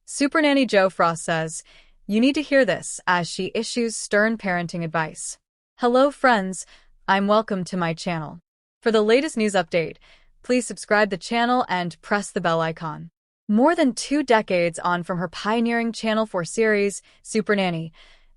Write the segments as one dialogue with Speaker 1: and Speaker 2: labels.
Speaker 1: Supernanny Jo Frost says, "You need to hear this," as she issues stern parenting advice. Hello friends, welcome to my channel. For the latest news update, please subscribe the channel and press the bell icon. More than 2 decades on from her pioneering Channel 4 series, Supernanny,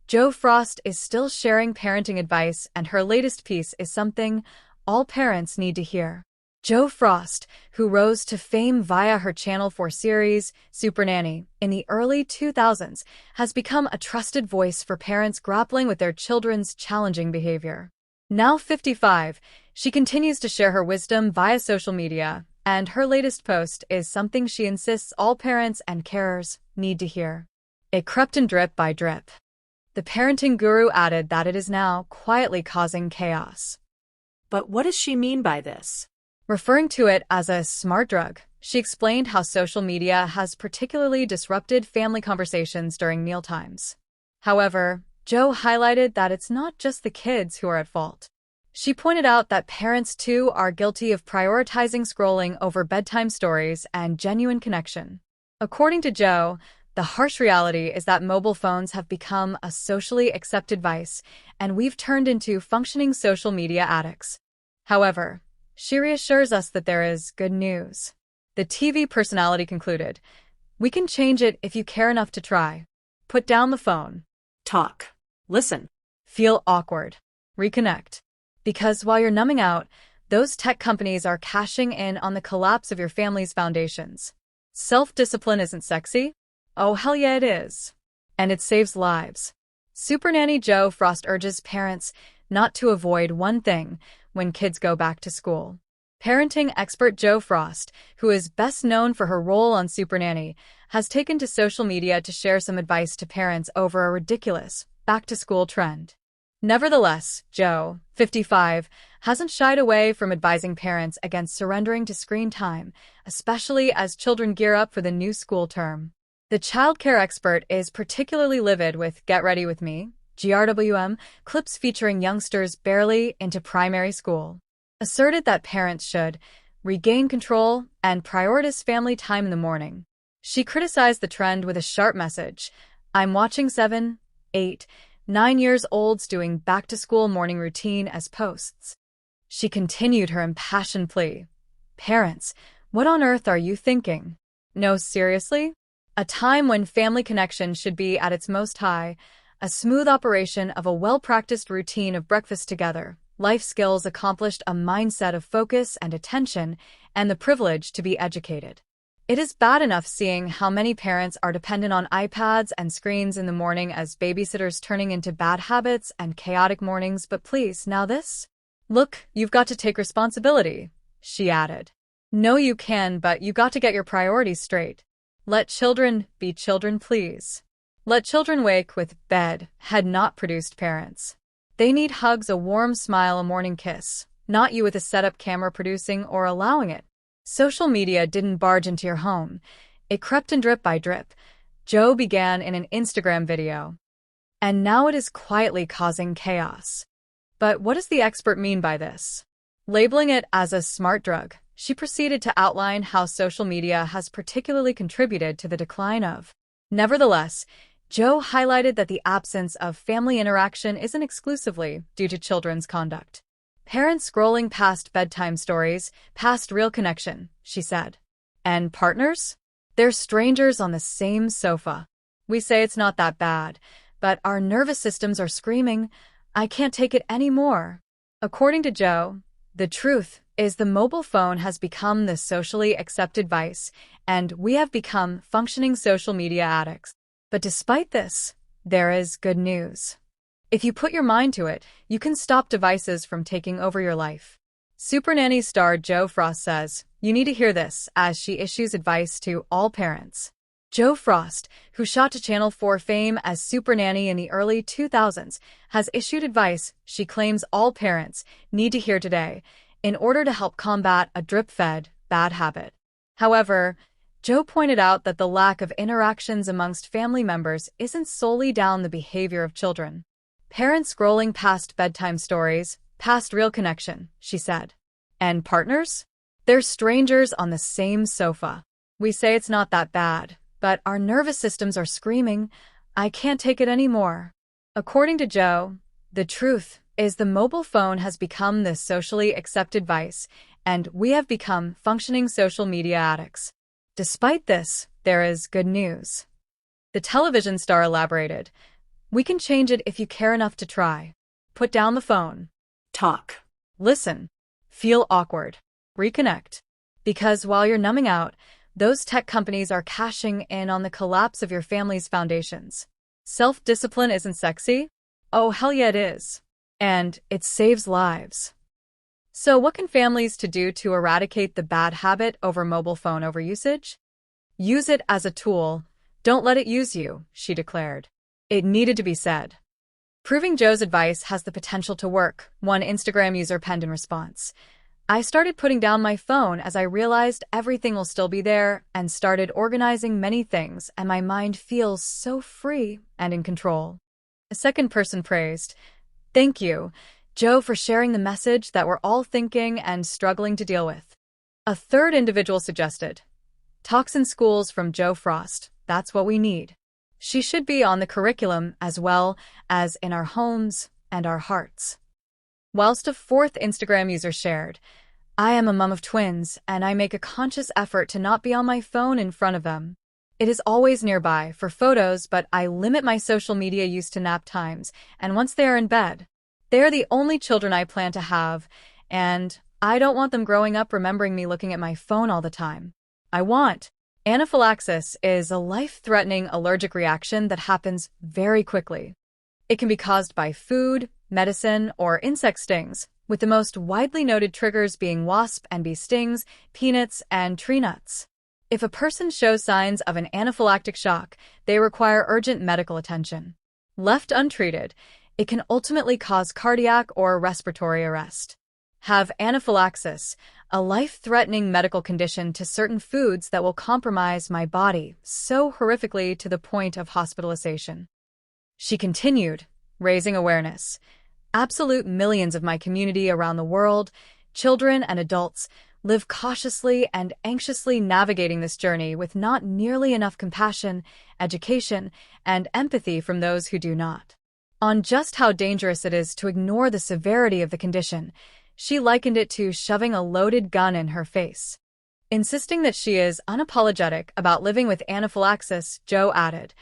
Speaker 1: Jo Frost is still sharing parenting advice, and her latest piece is something all parents need to hear. Jo Frost, who rose to fame via her Channel 4 series, Supernanny, in the early 2000s, has become a trusted voice for parents grappling with their children's challenging behavior. Now 55, she continues to share her wisdom via social media, and her latest post is something she insists all parents and carers need to hear. It crept in drip by drip. The parenting guru added that it is now quietly causing chaos.
Speaker 2: But what does she mean by this?
Speaker 1: Referring to it as a smart drug, she explained how social media has particularly disrupted family conversations during mealtimes. However, Jo highlighted that it's not just the kids who are at fault. She pointed out that parents too are guilty of prioritizing scrolling over bedtime stories and genuine connection. According to Jo, the harsh reality is that mobile phones have become a socially accepted vice, and we've turned into functioning social media addicts. However, she reassures us that there is good news. The TV personality concluded, "We can change it if you care enough to try. Put down the phone.
Speaker 2: Talk. Listen.
Speaker 1: Feel awkward. Reconnect. Because while you're numbing out, those tech companies are cashing in on the collapse of your family's foundations. Self-discipline isn't sexy? Oh, hell yeah, it is. And it saves lives." Supernanny Jo Frost urges parents not to avoid one thing when kids go back to school. Parenting expert Jo Frost, who is best known for her role on Supernanny, has taken to social media to share some advice to parents over a ridiculous back-to-school trend. Nevertheless, Jo, 55, hasn't shied away from advising parents against surrendering to screen time, especially as children gear up for the new school term. The childcare expert is particularly livid with "Get Ready With Me" (GRWM) clips featuring youngsters barely into primary school, asserted that parents should regain control and prioritize family time in the morning. She criticized the trend with a sharp message: "I'm watching 7, 8, 9 years olds doing back-to-school morning routine as posts." She continued her impassioned plea: "Parents, what on earth are you thinking? No, seriously? A time when family connection should be at its most high, a smooth operation of a well-practiced routine of breakfast together, life skills accomplished, a mindset of focus and attention, and the privilege to be educated. It is bad enough seeing how many parents are dependent on iPads and screens in the morning as babysitters, turning into bad habits and chaotic mornings, but please, now this? Look, you've got to take responsibility," she added. "No, you can, but you got to get your priorities straight. Let children be children, please. Let children wake with bed had not produced parents. They need hugs, a warm smile, a morning kiss, not you with a set-up camera producing or allowing it." Social media didn't barge into your home. It crept in drip by drip. Jo began in an Instagram video, and now it is quietly causing chaos. But what does the expert mean by this? Labeling it as a smart drug, she proceeded to outline how social media has particularly contributed to the decline of. Nevertheless, Jo highlighted that the absence of family interaction isn't exclusively due to children's conduct. Parents scrolling past bedtime stories, past real connection, she said. And partners? They're strangers on the same sofa. We say it's not that bad, but our nervous systems are screaming, "I can't take it anymore." According to Jo, the truth is the mobile phone has become the socially accepted vice, and we have become functioning social media addicts. But despite this, there is good news. If you put your mind to it, you can stop devices from taking over your life. Supernanny star Jo Frost says, "You need to hear this," as she issues advice to all parents. Jo Frost, who shot to Channel 4 fame as Supernanny in the early 2000s, has issued advice she claims all parents need to hear today in order to help combat a drip-fed bad habit. However, Jo pointed out that the lack of interactions amongst family members isn't solely down the behavior of children. Parents scrolling past bedtime stories, past real connection, she said. And partners? They're strangers on the same sofa. We say it's not that bad, but our nervous systems are screaming, "I can't take it anymore." According to Jo, the truth is the mobile phone has become this socially accepted vice, and we have become functioning social media addicts. Despite this, there is good news. The television star elaborated, "We can change it if you care enough to try. Put down the phone.
Speaker 2: Talk.
Speaker 1: Listen. Feel awkward. Reconnect. Because while you're numbing out, those tech companies are cashing in on the collapse of your family's foundations. Self-discipline isn't sexy? Oh, hell yeah, it is. And it saves lives." So what can families do to eradicate the bad habit over mobile phone overusage? Use it as a tool. Don't let it use you, she declared. It needed to be said. Proving Jo's advice has the potential to work, one Instagram user penned in response. "I started putting down my phone as I realized everything will still be there and started organizing many things, and my mind feels so free and in control." A second person praised, "Thank you, Jo, for sharing the message that we're all thinking and struggling to deal with." A third individual suggested, "Talks in schools from Jo Frost, that's what we need. She should be on the curriculum as well as in our homes and our hearts." Whilst a fourth Instagram user shared, "I am a mom of twins, and I make a conscious effort to not be on my phone in front of them. It is always nearby for photos, but I limit my social media use to nap times, and once they are in bed. They are the only children I plan to have, and I don't want them growing up remembering me looking at my phone all the time. I want." Anaphylaxis is a life-threatening allergic reaction that happens very quickly. It can be caused by food, medicine, or insect stings, with the most widely noted triggers being wasp and bee stings, peanuts, and tree nuts. If a person shows signs of an anaphylactic shock, they require urgent medical attention. Left untreated, it can ultimately cause cardiac or respiratory arrest. Have anaphylaxis, a life-threatening medical condition to certain foods that will compromise my body so horrifically to the point of hospitalization. She continued, raising awareness. "Absolute millions of my community around the world, children and adults, live cautiously and anxiously navigating this journey with not nearly enough compassion, education, and empathy from those who do not." On just how dangerous it is to ignore the severity of the condition, she likened it to shoving a loaded gun in her face. Insisting that she is unapologetic about living with anaphylaxis, Jo added,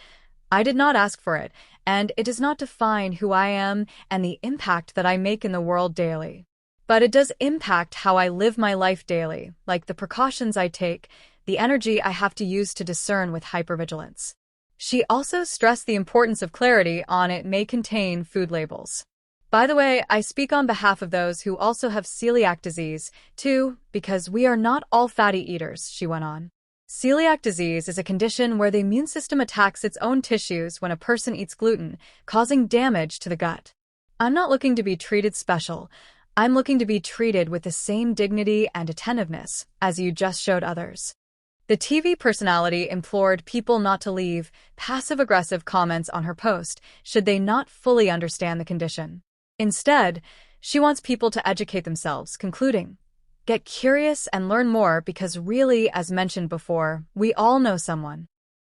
Speaker 1: "I did not ask for it, and it does not define who I am and the impact that I make in the world daily. But it does impact how I live my life daily, like the precautions I take, the energy I have to use to discern with hypervigilance." She also stressed the importance of clarity on it may contain food labels. "By the way, I speak on behalf of those who also have celiac disease, too, because we are not all fatty eaters," she went on. Celiac disease is a condition where the immune system attacks its own tissues when a person eats gluten, causing damage to the gut. "I'm not looking to be treated special. I'm looking to be treated with the same dignity and attentiveness as you just showed others." The TV personality implored people not to leave passive-aggressive comments on her post should they not fully understand the condition. Instead, she wants people to educate themselves, concluding, "Get curious and learn more because really, as mentioned before, we all know someone."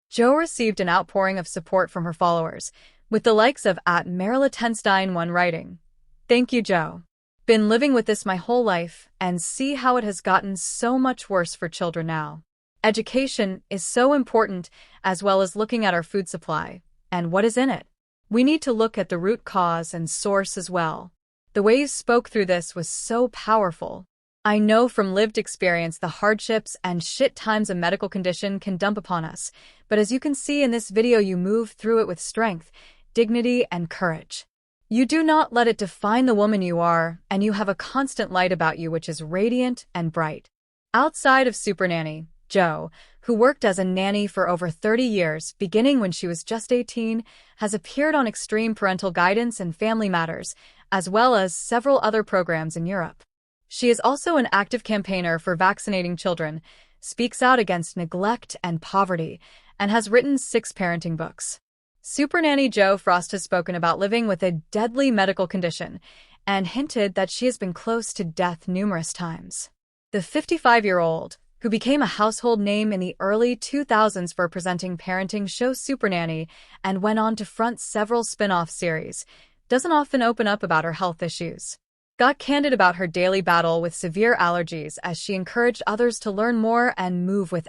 Speaker 1: Jo received an outpouring of support from her followers, with the likes of @Marilla10stein1 writing, "Thank you, Jo. Been living with this my whole life and see how it has gotten so much worse for children now. Education is so important, as well as looking at our food supply and what is in it. We need to look at the root cause and source as well." The way you spoke through this was so powerful. "I know from lived experience the hardships and shit times a medical condition can dump upon us, but as you can see in this video, you move through it with strength, dignity, and courage. You do not let it define the woman you are, and you have a constant light about you which is radiant and bright." Outside of Supernanny, Jo, who worked as a nanny for over 30 years, beginning when she was just 18, has appeared on Extreme Parental Guidance and Family Matters, as well as several other programs in Europe. She is also an active campaigner for vaccinating children, speaks out against neglect and poverty, and has written 6 parenting books. Supernanny Jo Frost has spoken about living with a deadly medical condition and hinted that she has been close to death numerous times. The 55-year-old, who became a household name in the early 2000s for presenting parenting show Supernanny and went on to front several spin-off series, doesn't often open up about her health issues. Got candid about her daily battle with severe allergies as she encouraged others to learn more and move with